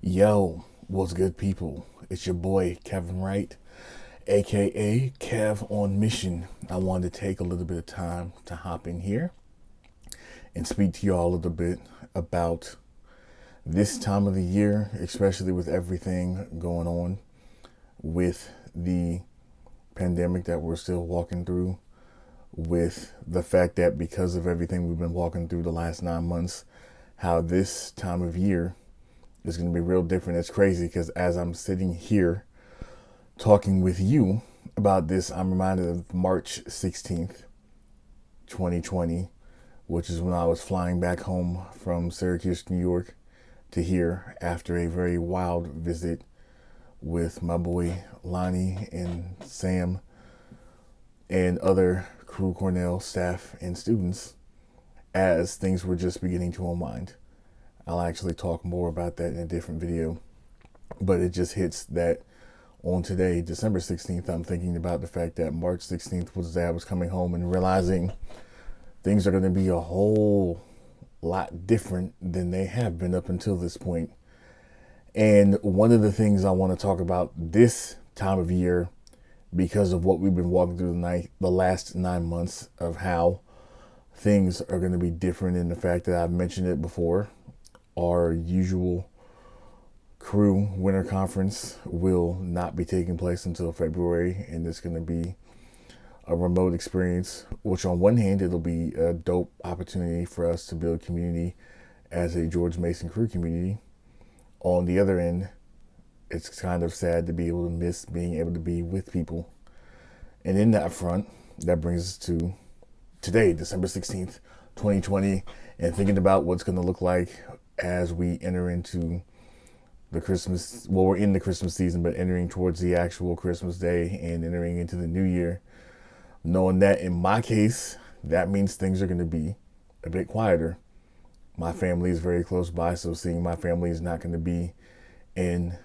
Yo, what's good, people? It's your boy Kevin Wright, aka Kev on Mission. I wanted to take a little bit of time to hop in here and speak to y'all a little bit about this time of the year, especially with everything going on with the pandemic that we're still walking through, with the fact that because of everything we've been walking through the last 9 months, how this time of year is going to be real different. It's crazy because as I'm sitting here talking with you about this, I'm reminded of March 16th, 2020, which is when I was flying back home from Syracuse, New York to here after a very wild visit with my boy Lonnie and Sam and other Crew Cornell staff and students as things were just beginning to unwind. I'll actually talk more about that in a different video, but it just hits that on today, December 16th, I'm thinking about the fact that March 16th was the day I was coming home and realizing things are going to be a whole lot different than they have been up until this point. And one of the things I want to talk about this time of year, because of what we've been walking through the last 9 months, of how things are going to be different, in the fact that I've mentioned it before. Our usual crew winter conference will not be taking place until February, and it's going to be a remote experience, which on one hand, it'll be a dope opportunity for us to build community as a George Mason crew community. On the other end, it's kind of sad to be able to miss being able to be with people. And in that front, that brings us to today, December 16th, 2020, and thinking about what's going to look like as we enter into the Christmas, well, we're in the Christmas season, but entering towards the actual Christmas day and entering into the new year, knowing that in my case, that means things are going to be a bit quieter. My family is very close by, so seeing my family is not going to be an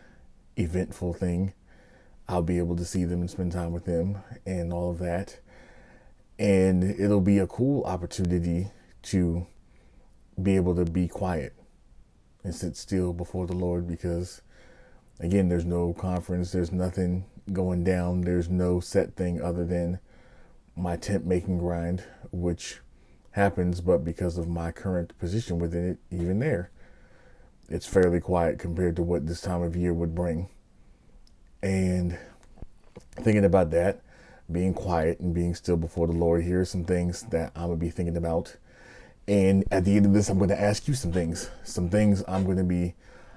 eventful thing. I'll be able to see them and spend time with them and all of that. And it'll be a cool opportunity to be able to be quiet and sit still before the Lord, because again, there's no conference, there's nothing going down, there's no set thing other than my tent making grind, which happens, but because of my current position within it, even there, it's fairly quiet compared to what this time of year would bring. And thinking about that, being quiet and being still before the Lord, here are some things that I'm going to be thinking about. And at the end of this, I'm going to ask you some things. Some things I'm going to be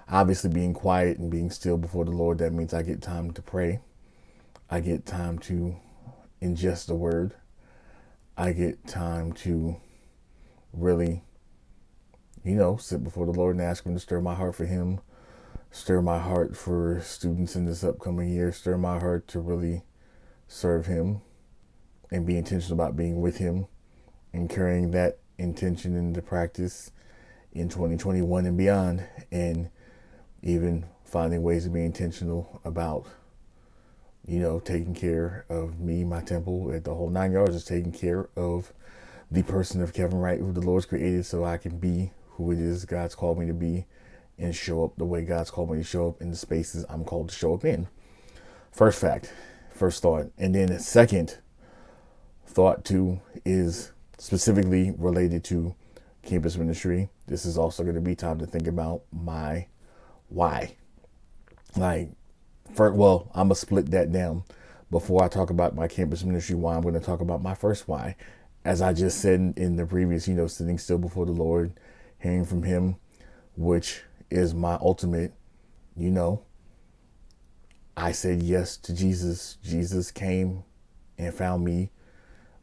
obviously being quiet and being still before the Lord. That means I get time to pray. I get time to ingest the word. I get time to really, sit before the Lord and ask Him to stir my heart for Him, stir my heart for students in this upcoming year, stir my heart to really serve Him and be intentional about being with Him and carrying that intention into practice in 2021 and beyond, and even finding ways to be intentional about taking care of me, my temple, at the whole 9 yards, is taking care of the person of Kevin Wright, who the Lord's created, so I can be who it is God's called me to be and show up the way God's called me to show up in the spaces I'm called to show up in. First fact, first thought. And then second thought too is specifically related to campus ministry. This is also going to be time to think about my why. I'm going to split that down. Before I talk about my campus ministry why, I'm going to talk about my first why. As I just said in the previous, sitting still before the Lord, hearing from Him, which is my ultimate, I said yes to Jesus. Jesus came and found me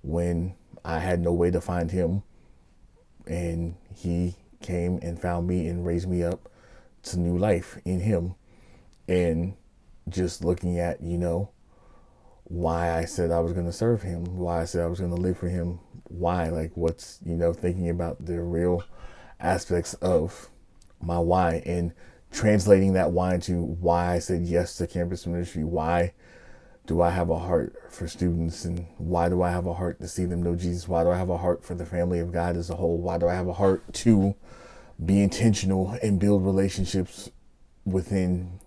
when I had no way to find Him. And He came and found me and raised me up to new life in Him. And just looking at, why I said I was going to serve Him, why I said I was going to live for Him, why, thinking about the real aspects of my why and translating that why into why I said yes to campus ministry. Why do I have a heart for students, and why do I have a heart to see them know Jesus? Why do I have a heart for the family of God as a whole? Why do I have a heart to be intentional and build relationships within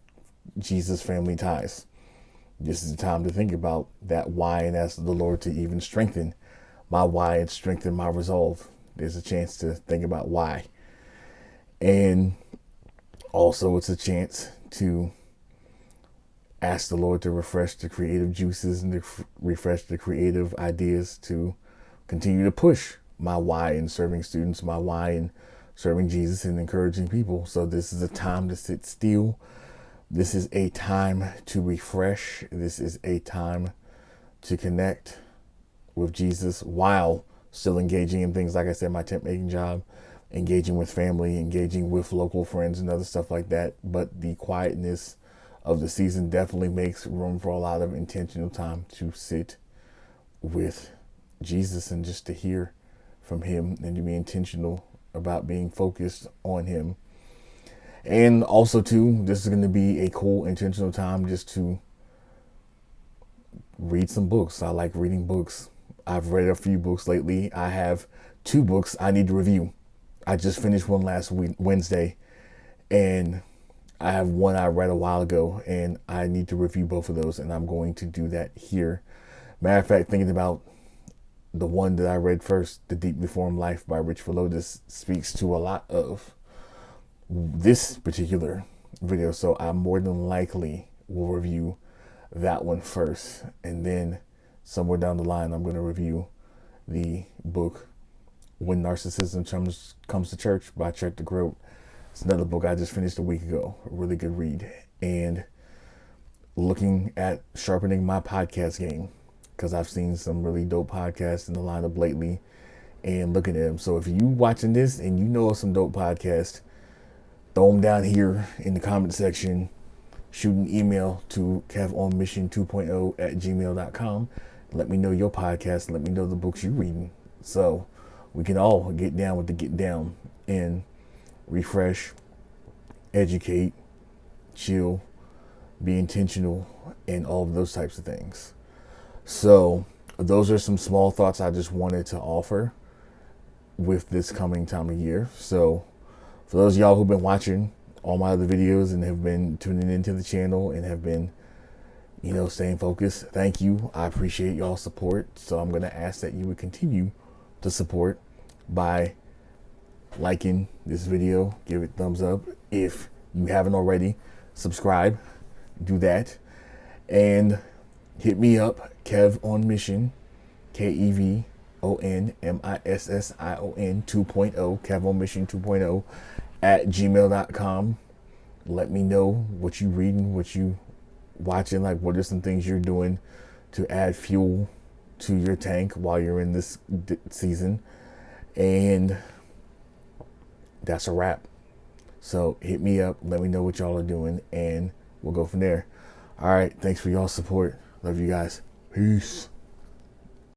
Jesus family ties. This is the time to think about that why and ask the Lord to even strengthen my why and strengthen my resolve. There's a chance to think about why. And also it's a chance to ask the Lord to refresh the creative juices and to refresh the creative ideas to continue to push my why in serving students, my why in serving Jesus and encouraging people. So this is a time to sit still. This is a time to refresh. This is a time to connect with Jesus while still engaging in things, like I said, my tent making job, engaging with family, engaging with local friends and other stuff like that. But the quietness of the season definitely makes room for a lot of intentional time to sit with Jesus and just to hear from him and to be intentional about being focused on him. And also too, this is going to be a cool intentional time just to read some books. I like reading books. I've read a few books lately. I have 2 books I need to review. I just finished one last Wednesday, and I have one I read a while ago, and I need to review both of those, and I'm going to do that here. Matter of fact, thinking about the one that I read first, The Deeply Formed Life by Rich Villodas, speaks to a lot of this particular video. So I more than likely will review that one first, and then somewhere down the line, I'm going to review the book When Narcissism Comes to Church by Chuck DeGroat. It's another book I just finished a week ago. A really good read. And looking at sharpening my podcast game, because I've seen some really dope podcasts in the lineup lately and looking at them. So if you watching this and you know of some dope podcasts, throw them down here in the comment section. Shoot an email to kevonmission2.0@gmail.com. Let me know your podcast. Let me know the books you're reading, so we can all get down with the get down and refresh, educate, chill, be intentional, and all of those types of things. So those are some small thoughts I just wanted to offer with this coming time of year. So for those of y'all who've been watching all my other videos and have been tuning into the channel and have been, staying focused, thank you. I appreciate y'all's support. So I'm going to ask that you would continue to support by liking this video, give it a thumbs up. If you haven't already, subscribe, do that, and hit me up, Kev on Mission, KEVONMISSION 2.0, Kev on Mission 2.0 @gmail.com. Let me know what you reading, what you watching, like what are some things you're doing to add fuel to your tank while you're in this season. And that's a wrap. So hit me up, let me know what y'all are doing, and we'll go from there. All right, thanks for y'all's support. Love you guys. Peace.